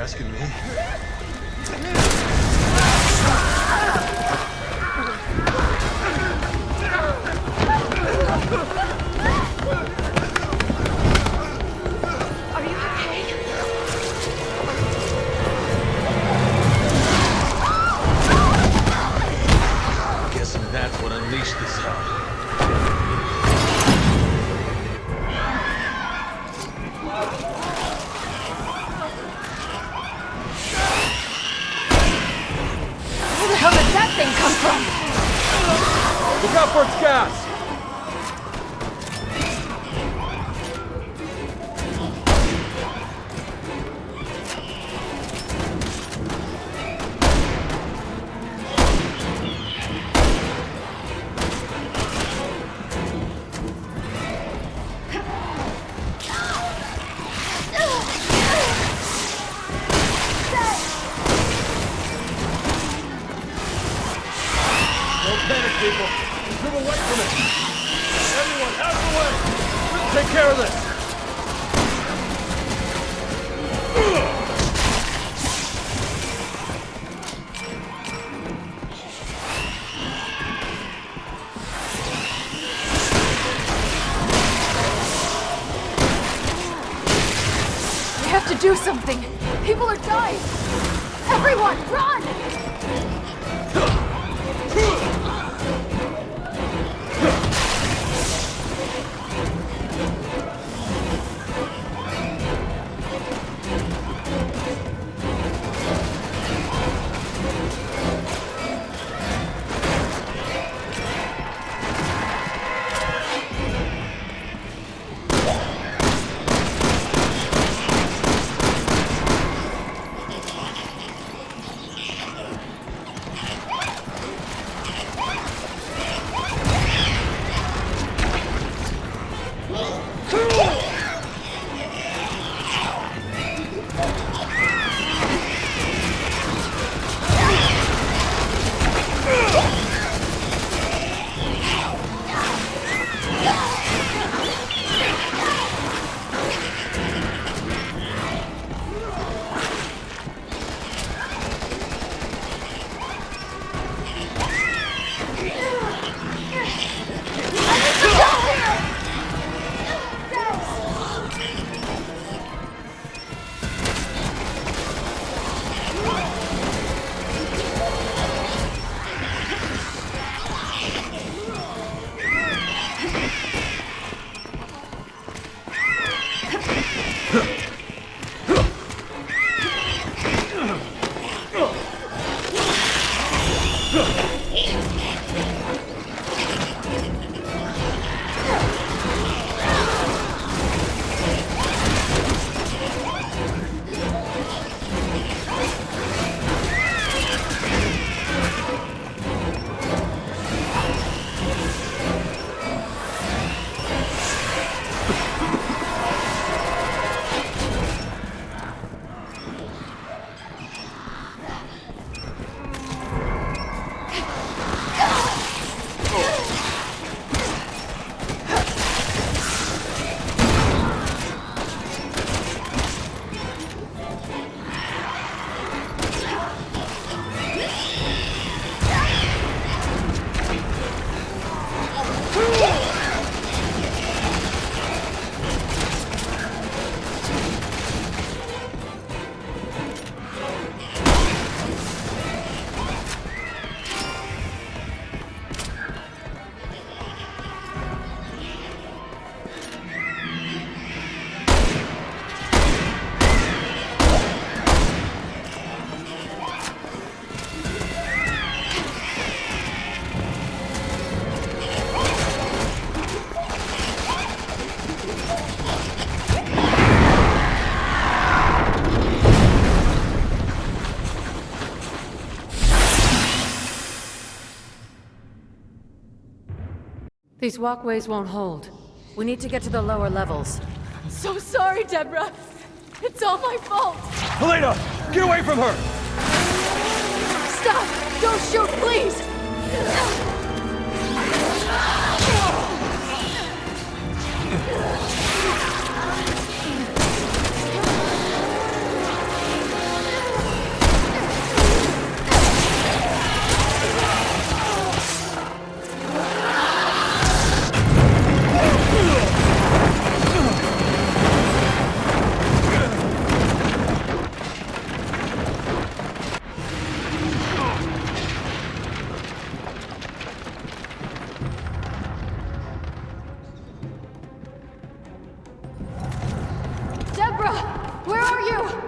asking me? Are you okay? Guessing that's what unleashed this hell. Where the hell did that thing come from? Look out for its gas! Don't panic, people. Move away from it. Everyone, out of the way. We'll take care of this. We have to do something. People are dying. Everyone, run! These walkways won't hold. We need to get to the lower levels. So sorry, Deborah. It's all my fault. Helena, get away from her! Stop! Don't shoot, please! Deborah! Where are you?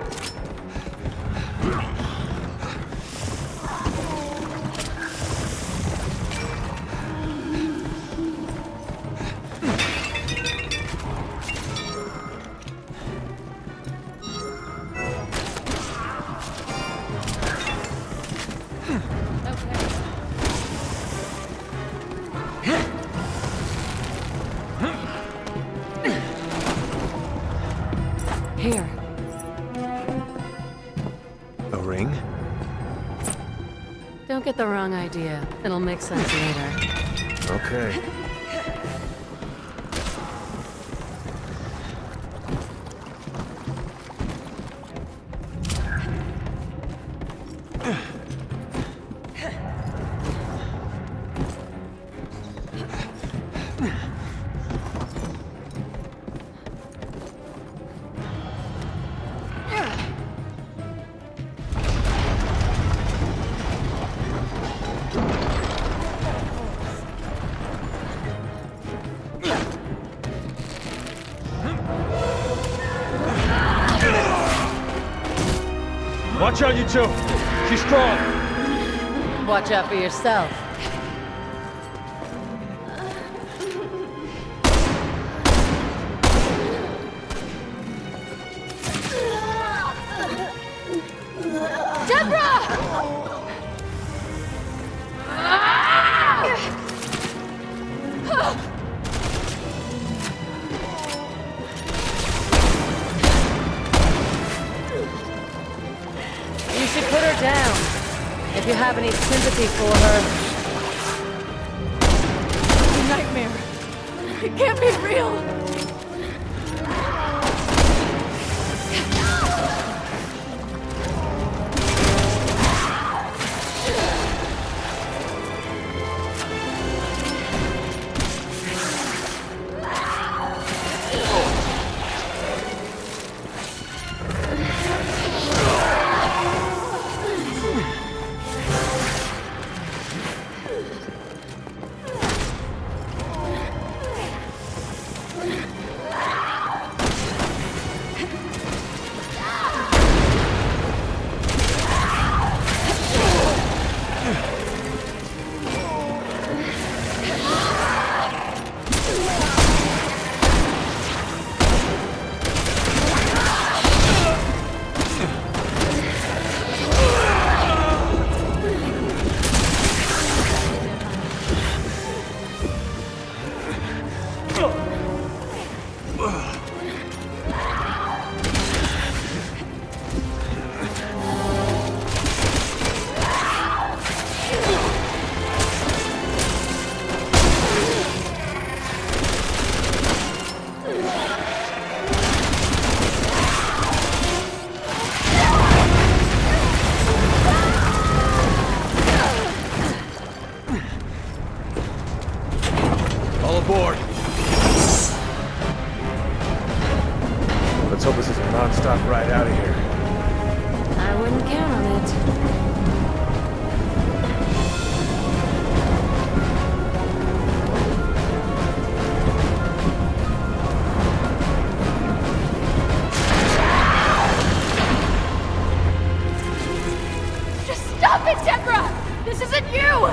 Here. A ring? Don't get the wrong idea. It'll make sense later. Okay. Watch out, you two! She's strong! Watch out for yourself. Deborah! You should put her down. If you have any sympathy for her. It's a nightmare. It can't be real. All aboard! Let's hope this is a non-stop ride out of here. I wouldn't count on it. Just stop it, Deborah! This isn't you!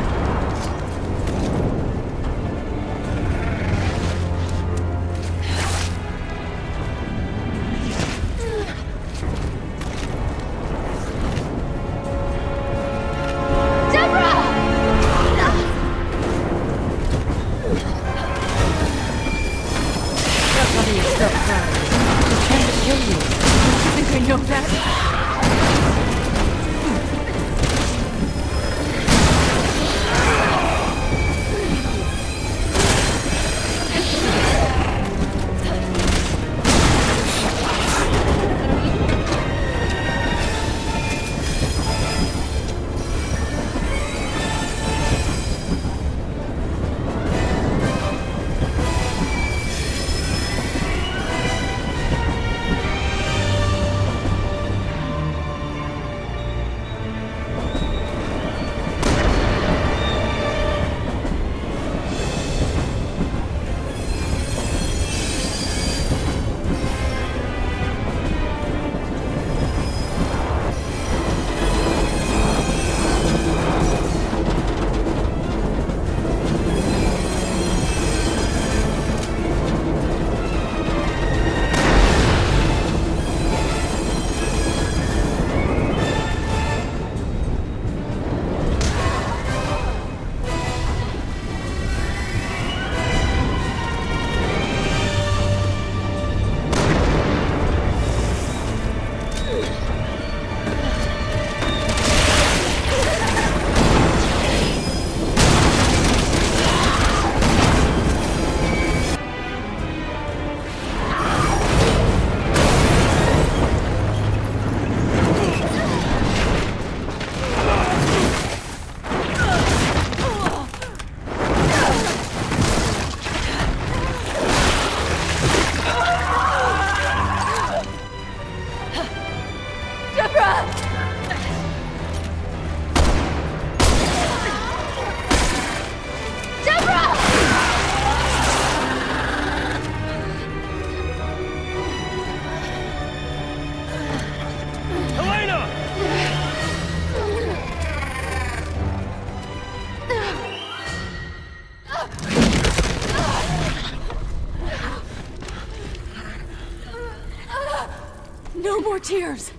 No more tears.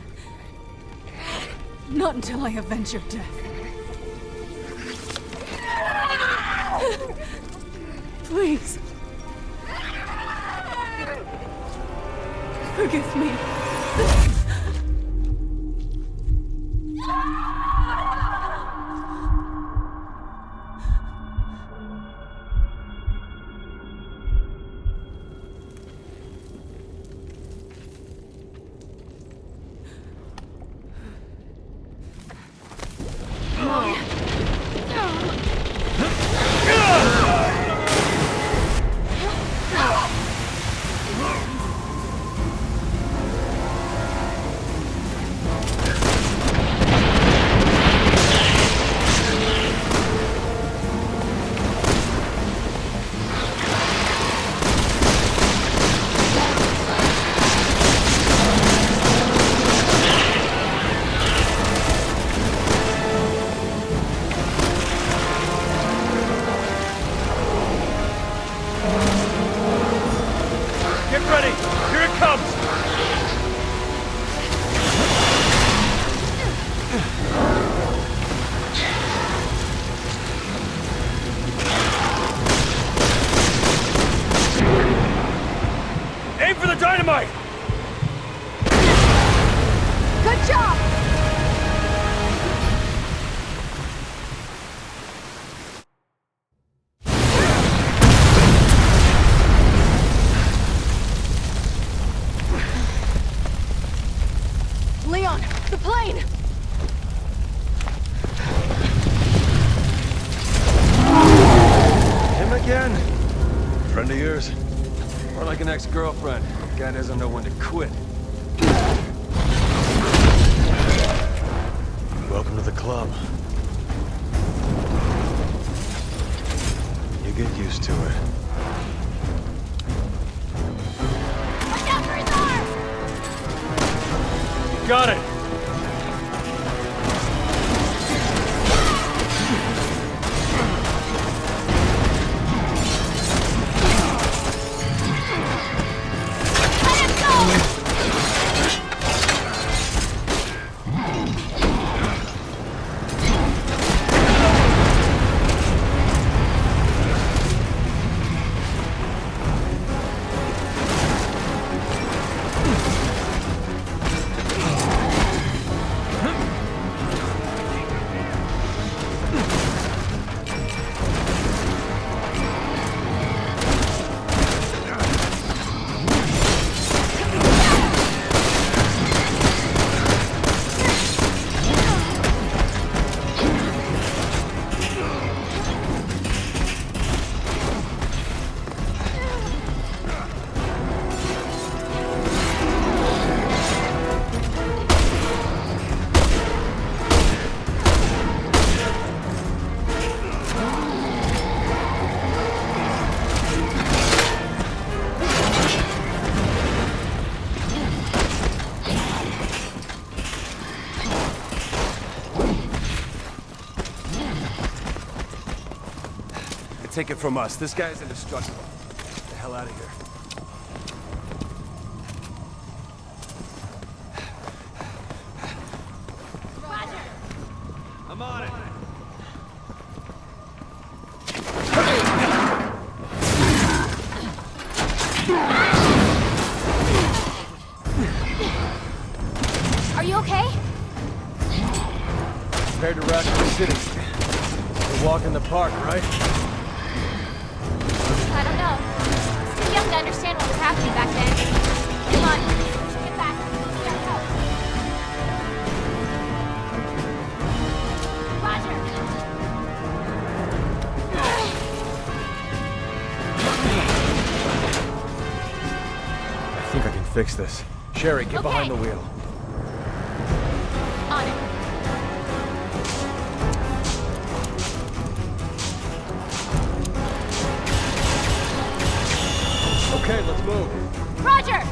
Not until I avenge your death. Please. Forgive me. Get ready! Here it comes! Aim for the dynamite! Good job! Leon, the plane! Him again? Friend of yours? More like an ex-girlfriend. Guy doesn't know when to quit. Welcome to the club. You get used to it. Watch out for his arm! Got it! Let him go! Take it from us. This guy's indestructible. Get the hell out of here. Roger! I'm on it. Are you okay? Compared to Raccoon City, it's a walk in the park, right? I don't know. I was too young to understand what was happening back then. Come on, get back. We gotta go. Roger! I think I can fix this. Sherry, get behind the wheel. On it. Okay, let's move. Roger!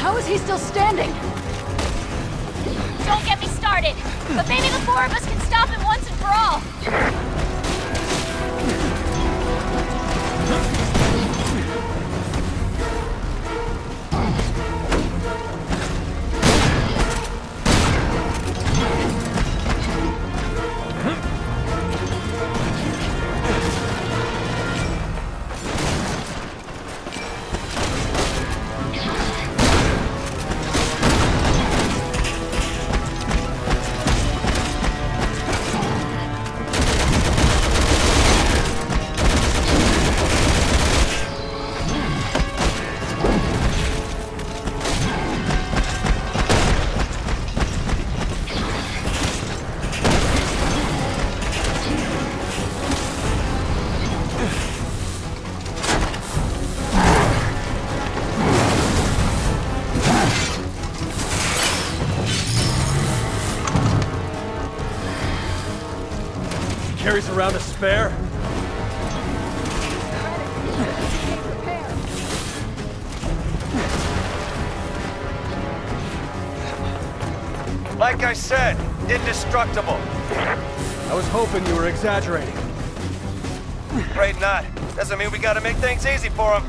How is he still standing? Don't get me started. But maybe the four of us can stop him once and for all. Carries around a spare? Like I said, indestructible. I was hoping you were exaggerating. Afraid not. Doesn't mean we gotta make things easy for him.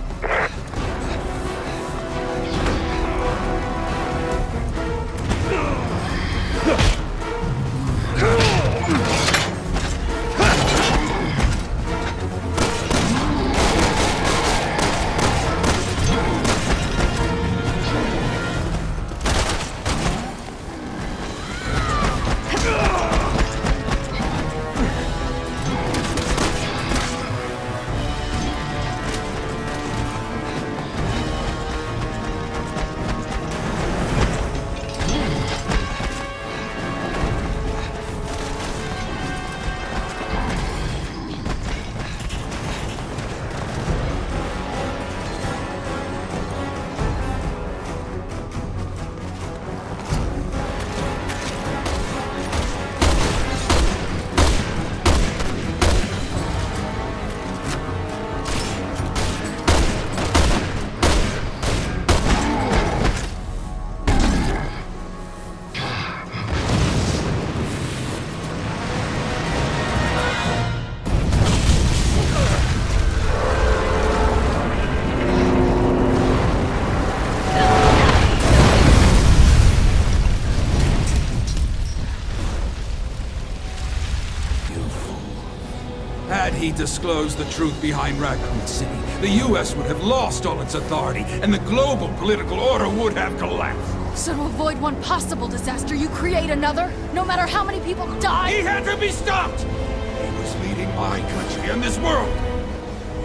Had he disclosed the truth behind Raccoon City, the US would have lost all its authority, and the global political order would have collapsed. So to avoid one possible disaster, you create another? No matter how many people die? He had to be stopped! He was leading my country and this world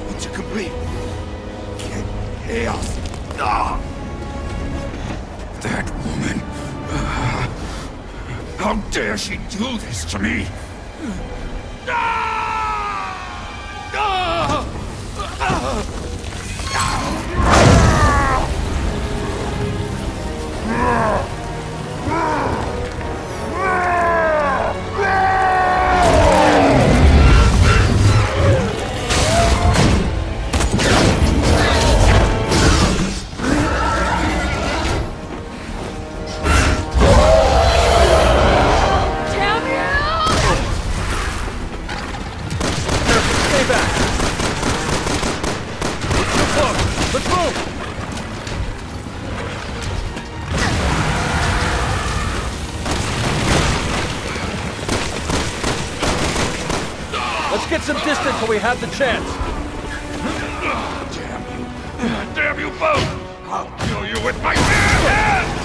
into complete chaos. Ah! That woman... how dare she do this to me? Ah! Ah! Stay back! We're too close! Let's move! Let's get some distance while we have the chance. Damn you! Damn you both! I'll kill you with my bare hands!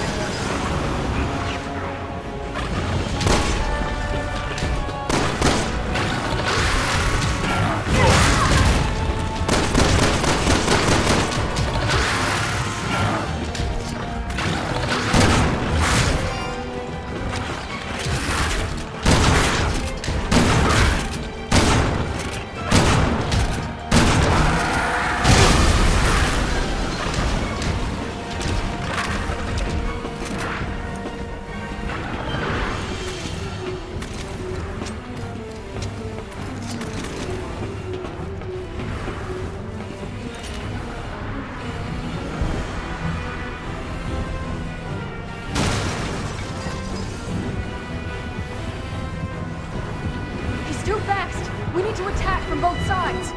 to attack from both sides.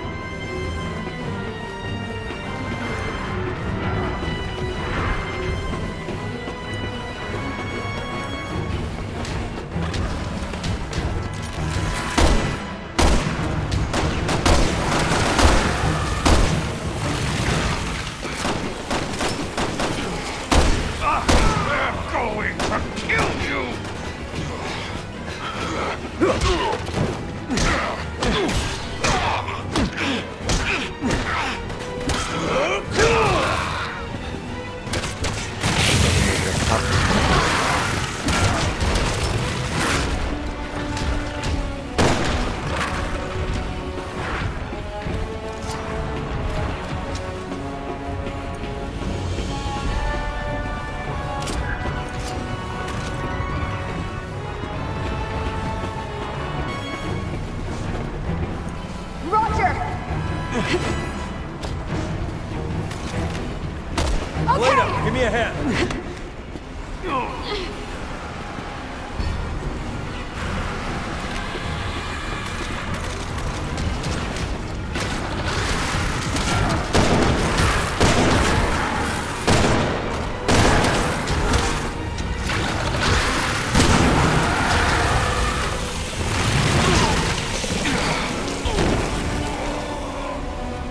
Elena, give me a hand.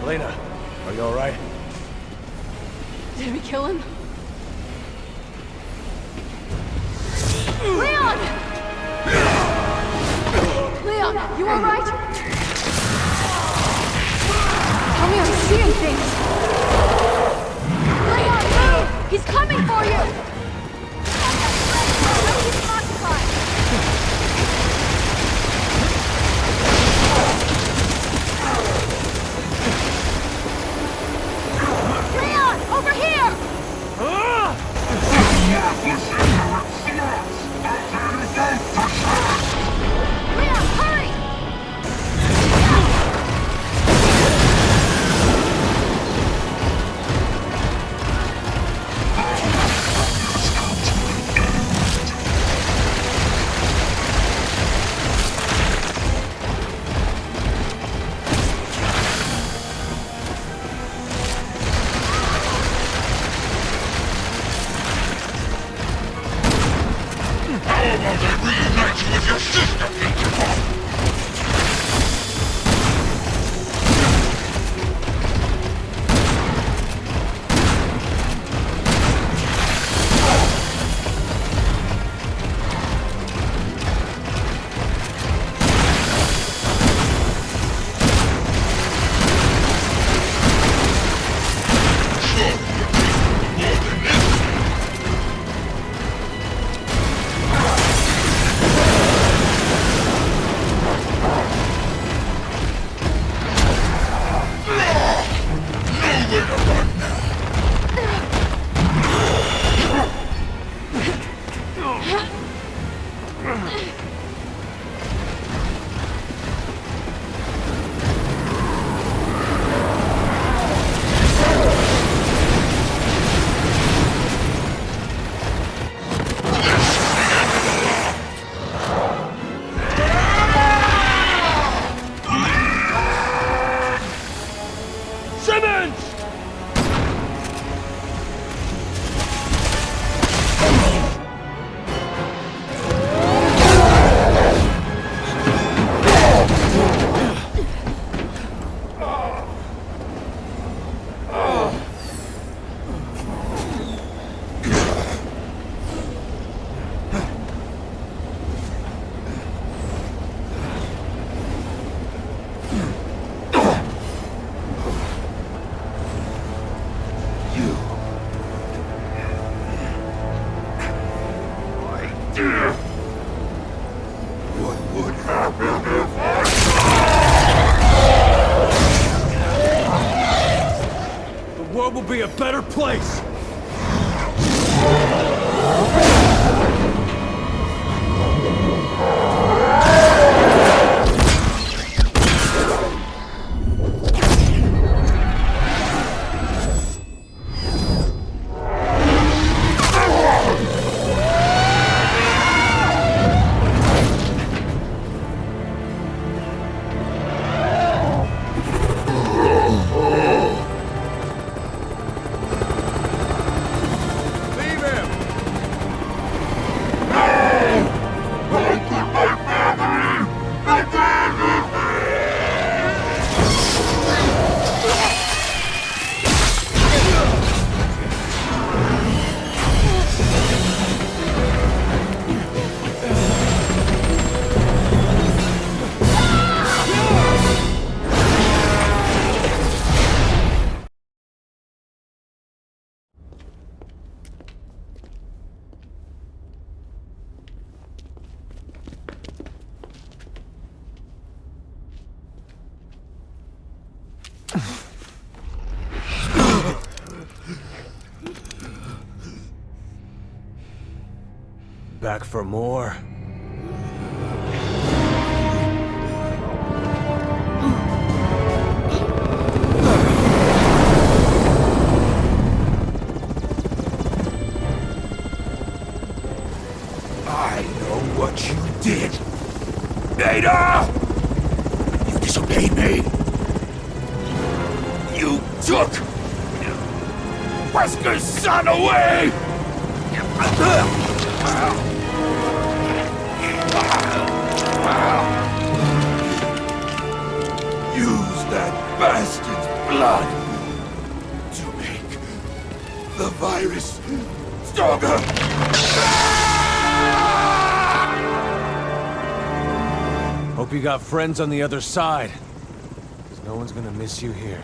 Elena, are you all right? Did we kill him? Leon! Leon, you alright? Tell me I'm seeing things! Leon, move! He's coming for you! Don't keep him occupied! Leon, over here! Leon, hurry! The world will be a better place! back for more? I know what you did! Ada! You disobeyed me! You took Wesker's son away! Use that bastard's blood to make the virus stronger! Hope you got friends on the other side. 'Cause no one's gonna miss you here.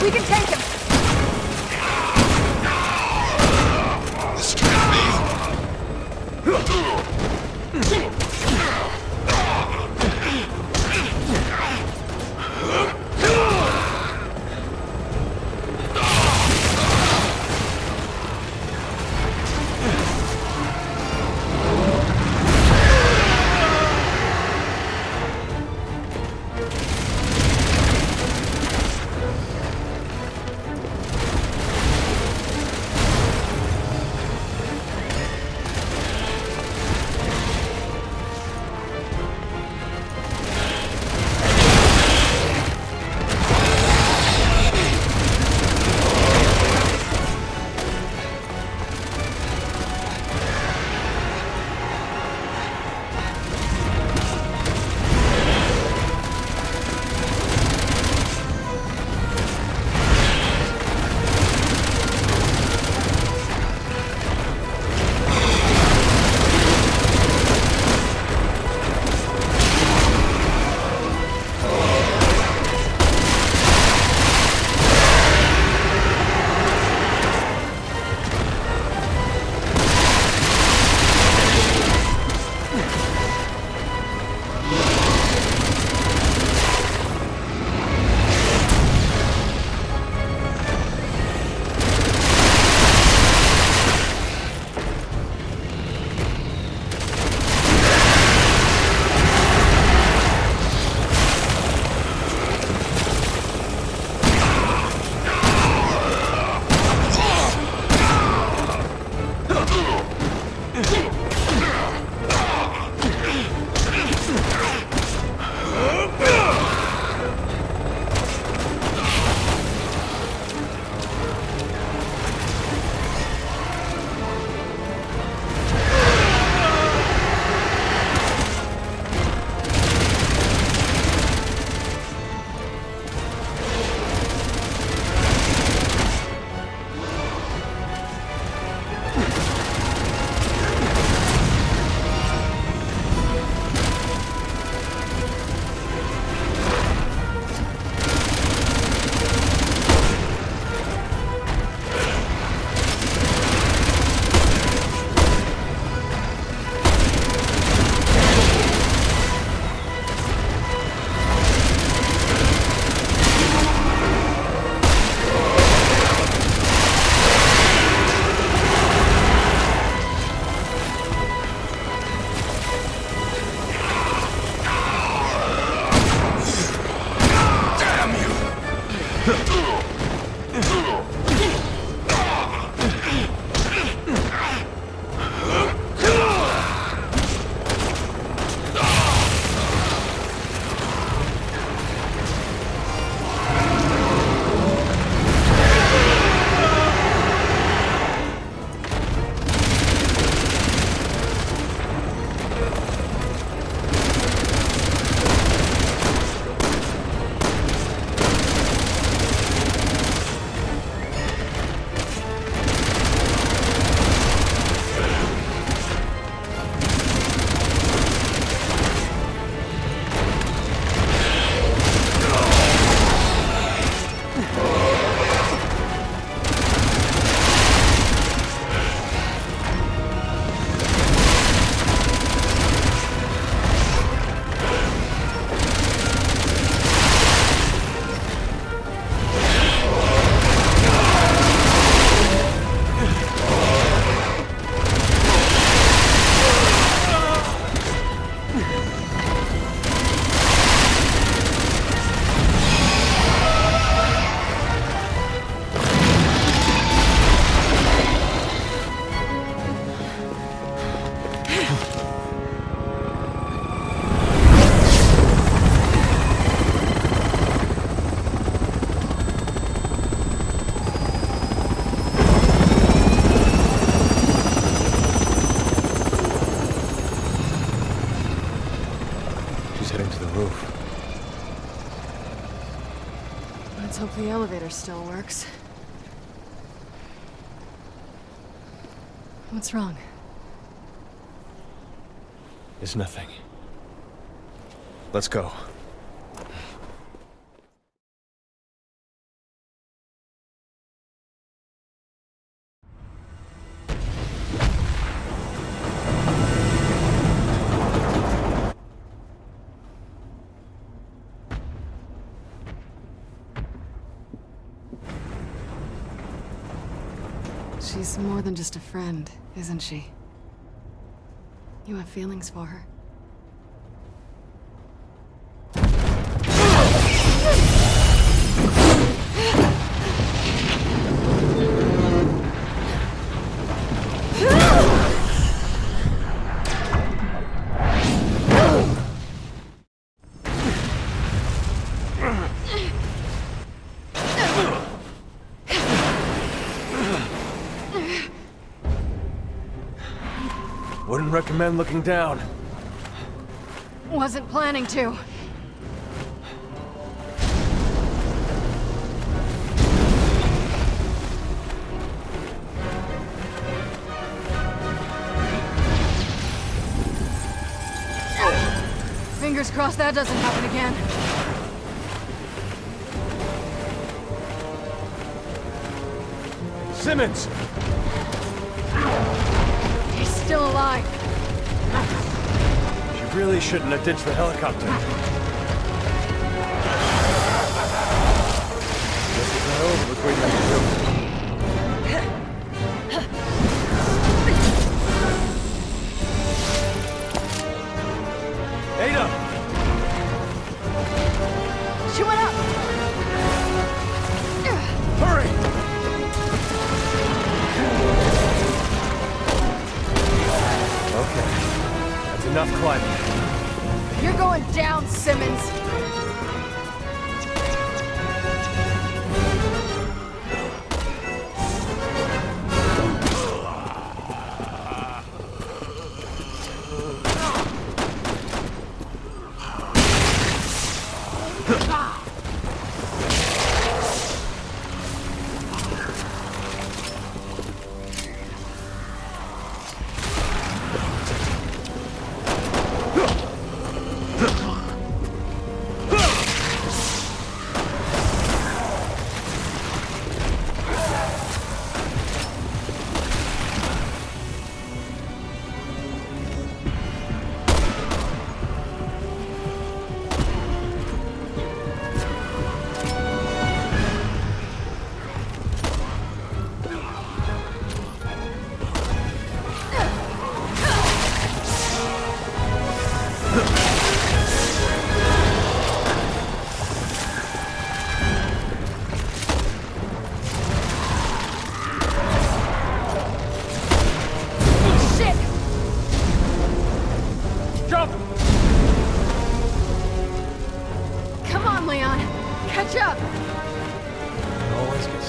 We can take him! This can't be. Let's hope the elevator still works. What's wrong? It's nothing. Let's go. She's more than just a friend, isn't she? You have feelings for her. Wouldn't recommend looking down. Wasn't planning to. Fingers crossed that doesn't happen again. Simmons! He's still alive. You really shouldn't have ditched the helicopter. This is a hell of a great idea. Ada! She went up! Hurry! Okay. That's enough climbing. You're going down soon.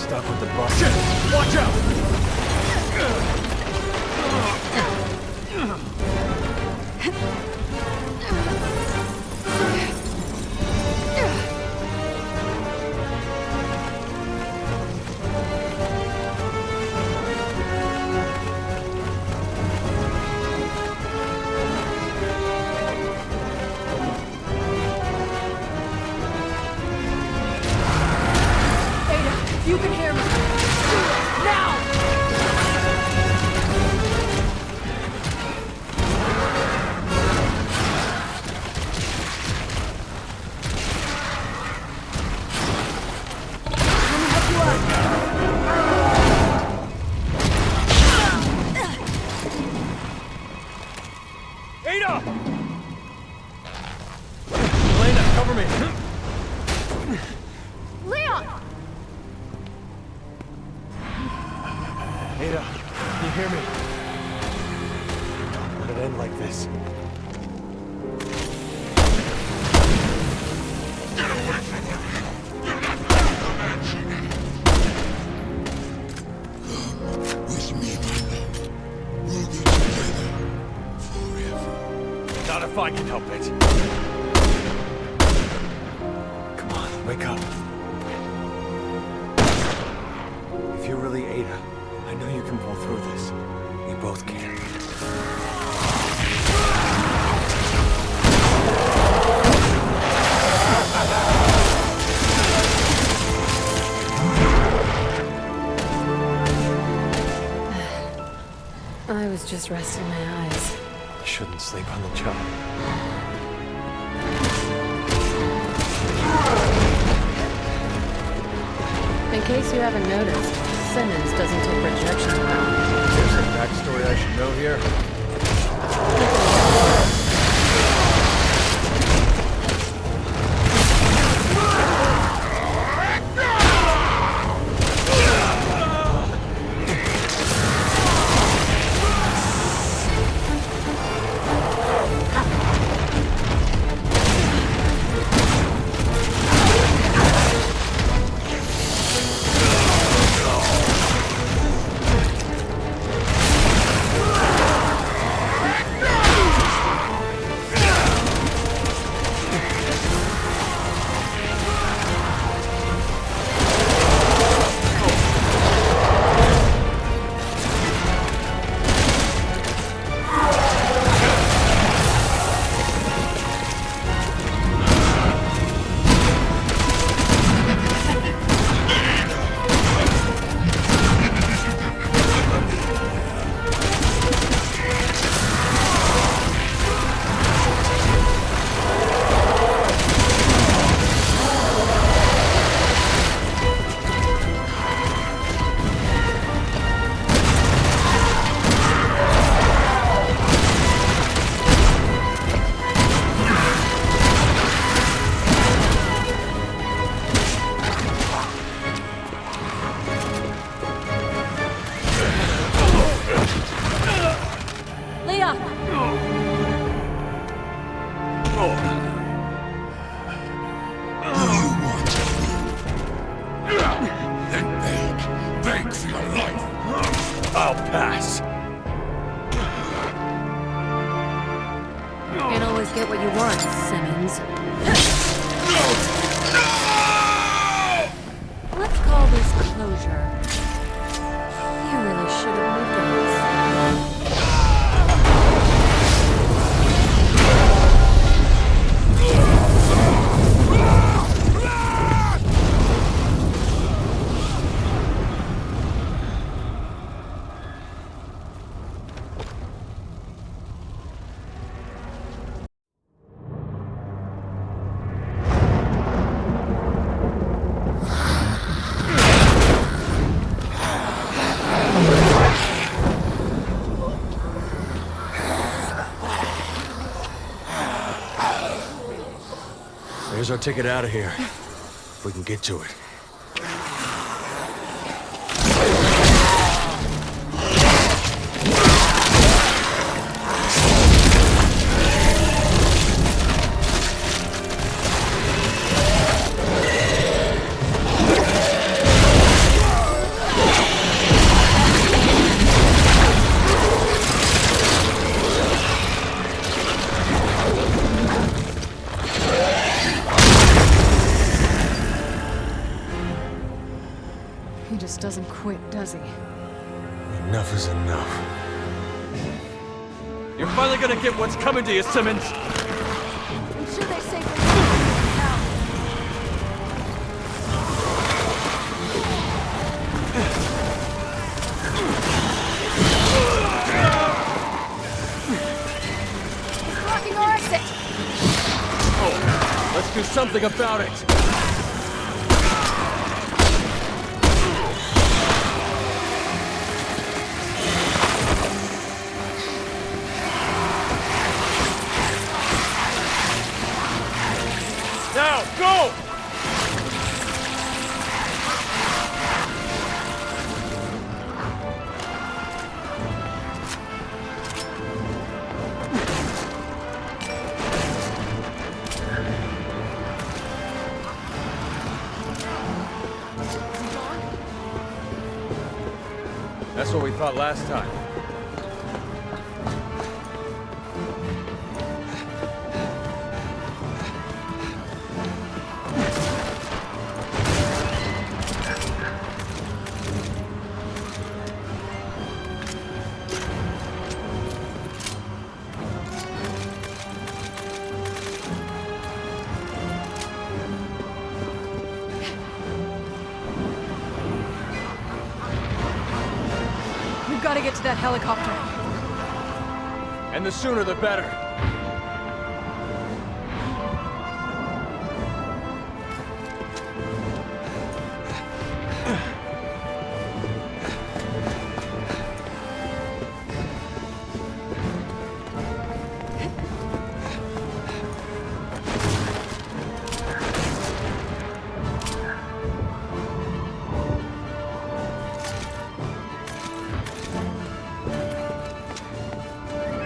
stuck with the bus. Shit! Watch out! You can hear me. Now! Ada! Elena, cover me! Leon! Ada, can you hear me? Don't let it end like this. With me, my love. We'll be together forever. Not if I can help it. Come on, wake up. If you're really Ada, I know you can pull through this. We both can. I was just resting my eyes. You shouldn't sleep on the job. In case you haven't noticed, Simmons doesn't take rejection well. There's some backstory I should know here. I'll pass. Can't always get what you want, Simmons. Let's call this closure. You really should have moved on. There's our ticket out of here. If we can get to it. He just doesn't quit, does he? Enough is enough. You're finally gonna get what's coming to you, Simmons! I'm sure they say He's blocking our exit! Oh, let's do something about it! Now, go! That's what we thought last time. We've got to get to that helicopter. And the sooner the better.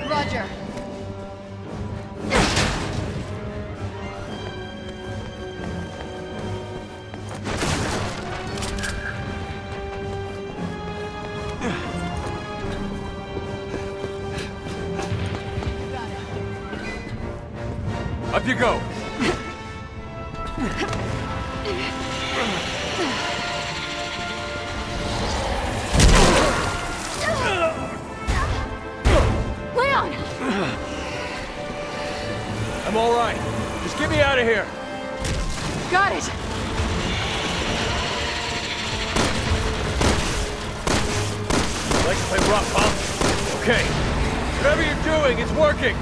Roger. Up you go! Leon! I'm all right. Just get me out of here. Got it! You like to play rough, huh? Okay. Whatever you're doing, it's working.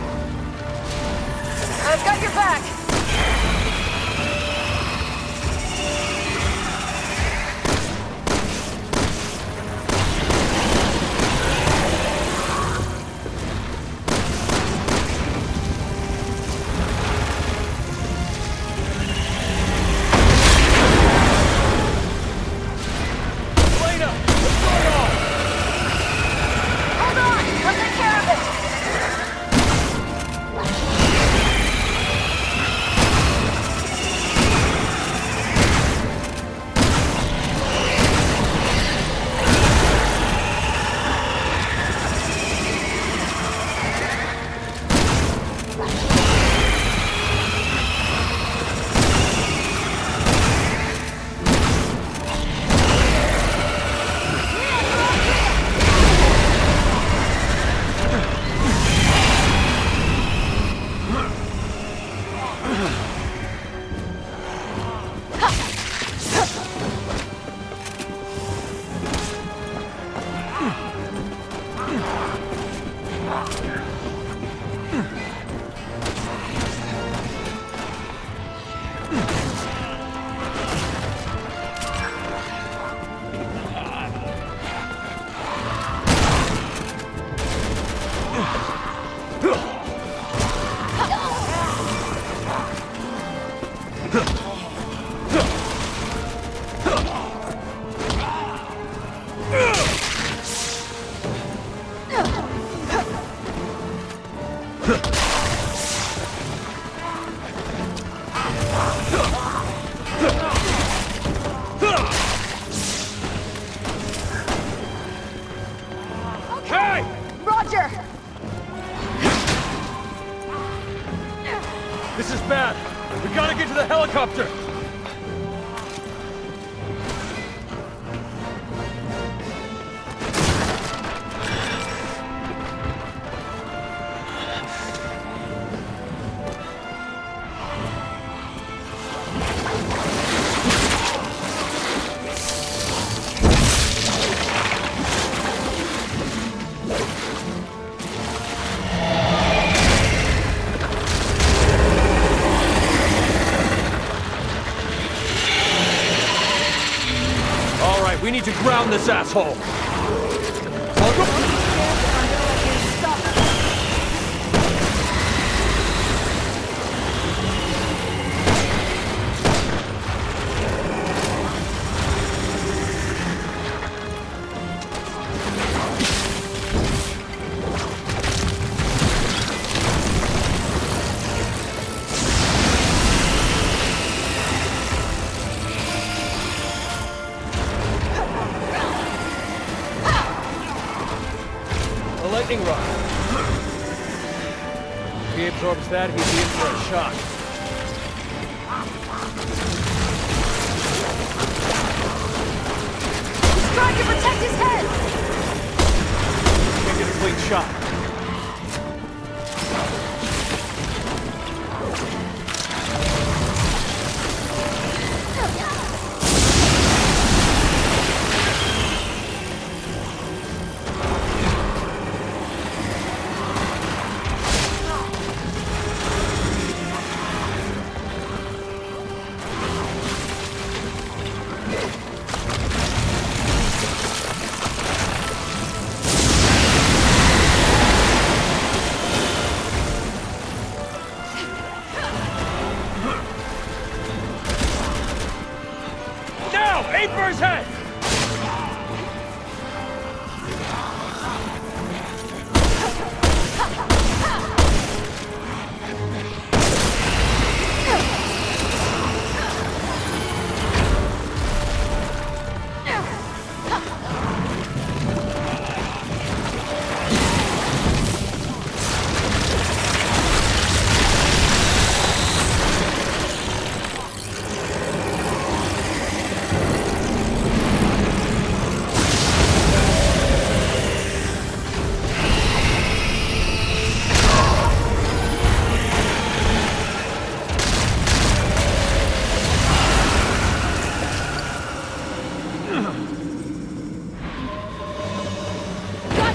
I've got your back! Elena, what's going on? Hold on! I'll take care of it! Hey! Roger! This is bad. We gotta get to the helicopter. Alright, we need to ground this asshole. I'll go. Lightning rod. If he absorbs that, he'd be in for a shock. He's trying to protect his head! Can't get a clean shot. Aim for his head!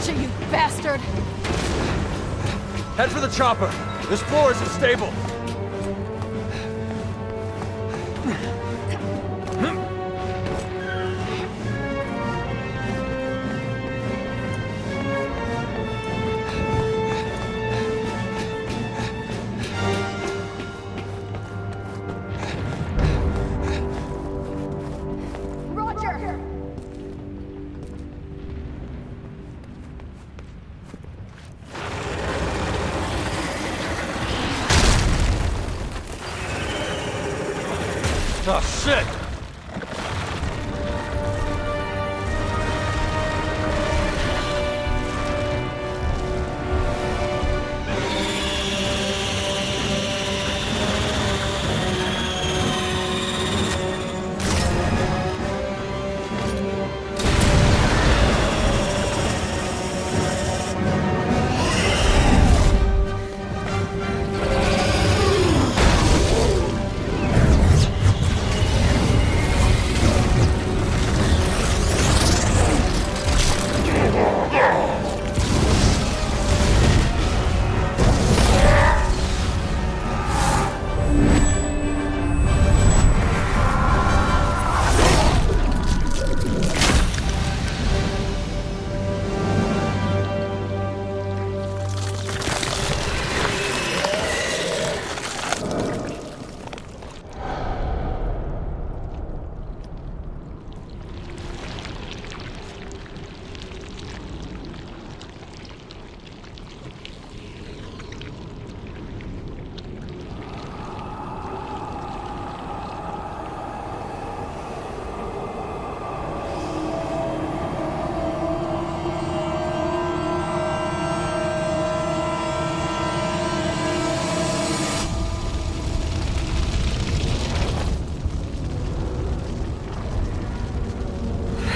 You bastard! Head for the chopper. This floor isn't stable. Roger! Oh, shit!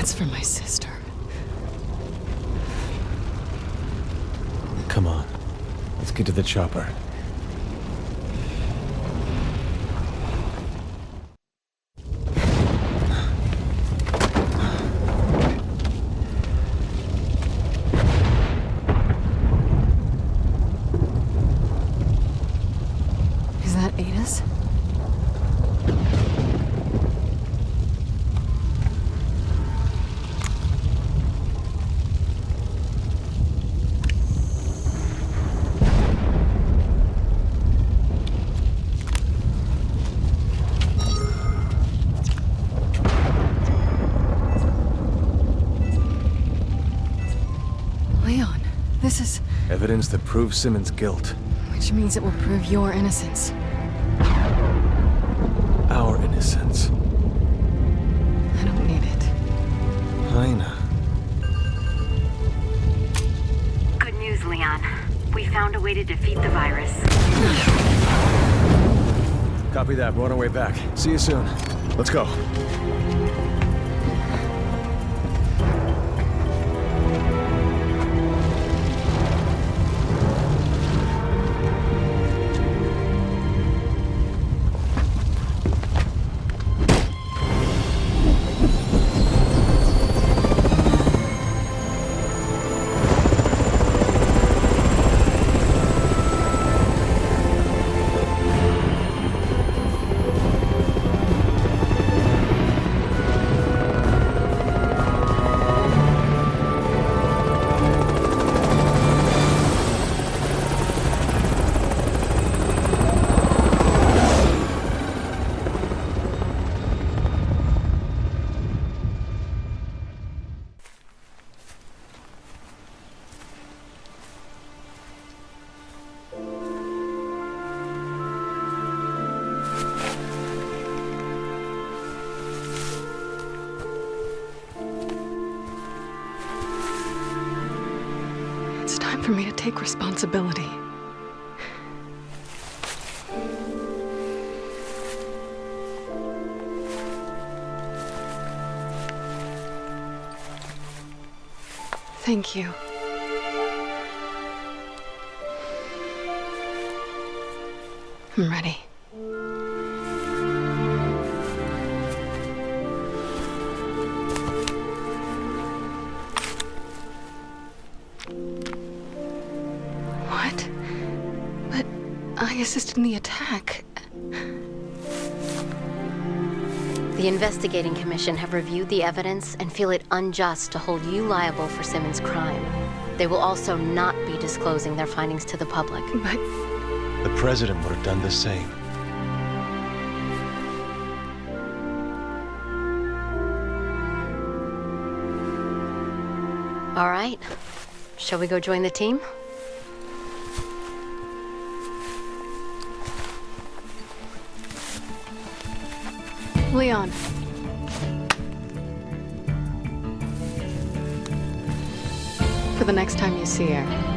That's for my sister. Come on. Let's get to the chopper. Is that Ada's? This is... Evidence that proves Simmons' guilt. Which means it will prove your innocence. Our innocence. I don't need it. Lena. Good news, Leon. We found a way to defeat the virus. Copy that. We're on our way back. See you soon. Let's go. It's time for me to take responsibility. Thank you. I'm ready. What? But I assisted in the attack. The Investigating Commission have reviewed the evidence and feel it unjust to hold you liable for Simmons' crime. They will also not be disclosing their findings to the public. But The president would have done the same. All right. Shall we go join the team? Leon. For the next time you see her,